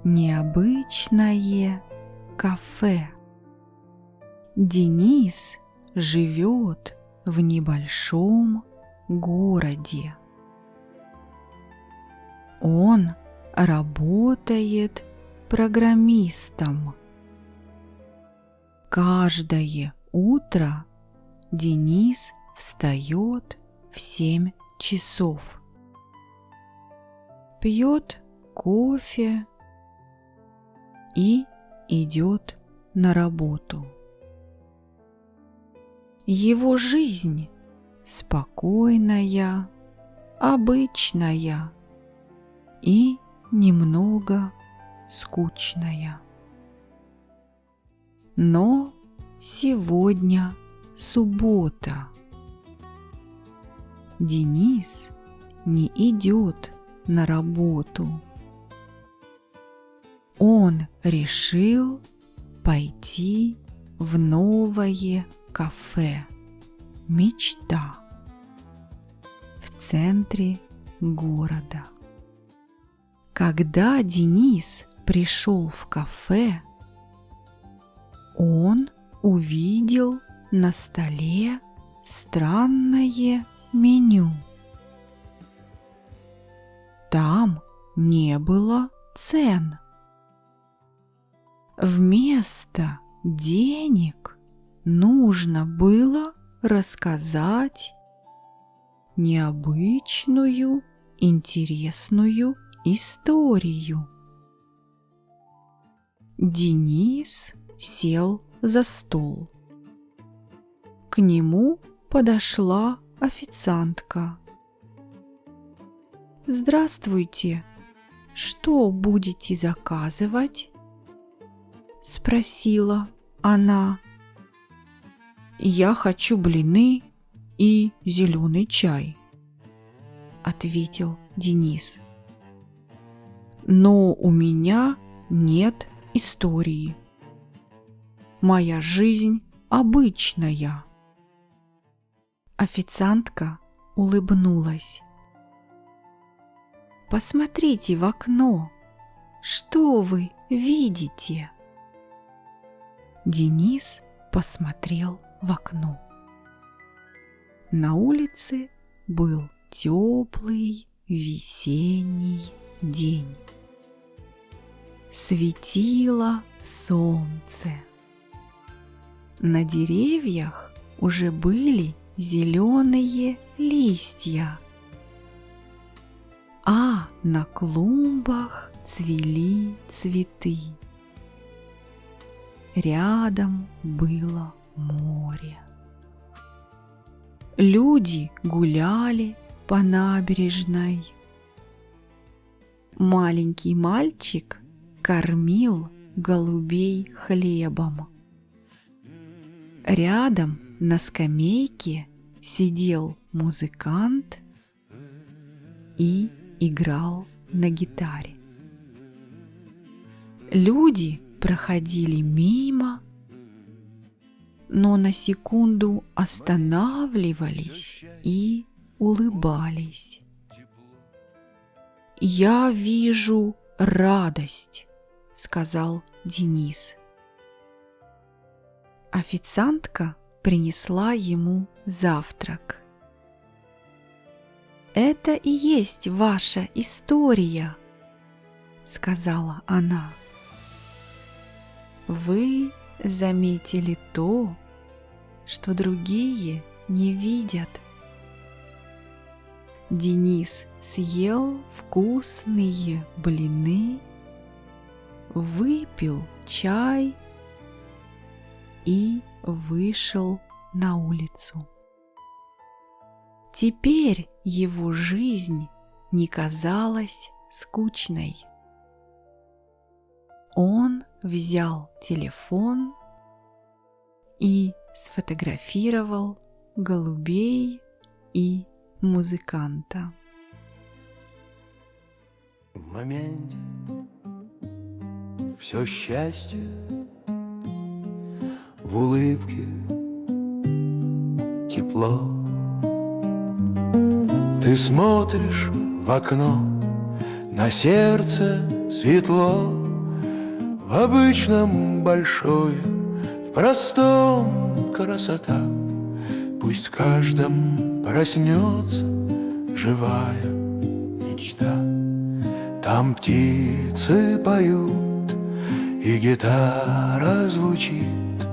необычное кафе. Денис живет в небольшом городе. Он работает программистом. Каждое утро Денис встает в 7 часов, пьет кофе и идет на работу. Его жизнь спокойная, обычная и немного скучная. Но сегодня суббота. Денис не идет на работу. Он решил пойти в новое кафе «Мечта» в центре города. Когда Денис пришел в кафе, он увидел на столе странное меню. Там не было цен. Вместо денег нужно было рассказать необычную, интересную историю. Денис сел за стол. К нему подошла официантка. «Здравствуйте, что будете заказывать?» — спросила она. «Я хочу блины и зеленый чай», — ответил Денис. «Но у меня нет истории. Моя жизнь обычная». Официантка улыбнулась. «Посмотрите в окно. Что вы видите?» Денис посмотрел в окно. На улице был теплый весенний день. Светило солнце. На деревьях уже были зеленые листья, а на клумбах цвели цветы. Рядом было море. Люди гуляли по набережной. Маленький мальчик кормил голубей хлебом. Рядом на скамейке сидел музыкант и играл на гитаре. Люди проходили мимо, но на секунду останавливались и улыбались. «Я вижу радость», — сказал Денис. Официантка принесла ему завтрак. «Это и есть ваша история», — сказала она. «Вы заметили то, что другие не видят». Денис съел вкусные блины, выпил чай и вышел на улицу. Теперь его жизнь не казалась скучной. Он взял телефон и сфотографировал голубей и музыканта. В моменте все счастье, в улыбке тепло. Ты смотришь в окно, на сердце светло. В обычном большое, в простом красота. Пусть в каждом проснется живая мечта. Там птицы поют, и гитара звучит,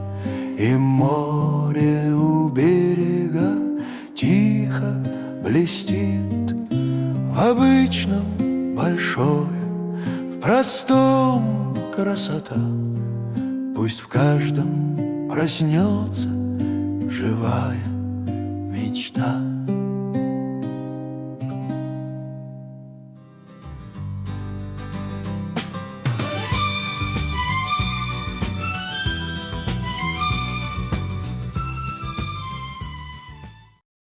и море у берега тихо блестит. В обычном большое, в простом красота. Пусть в каждом проснется живая мечта.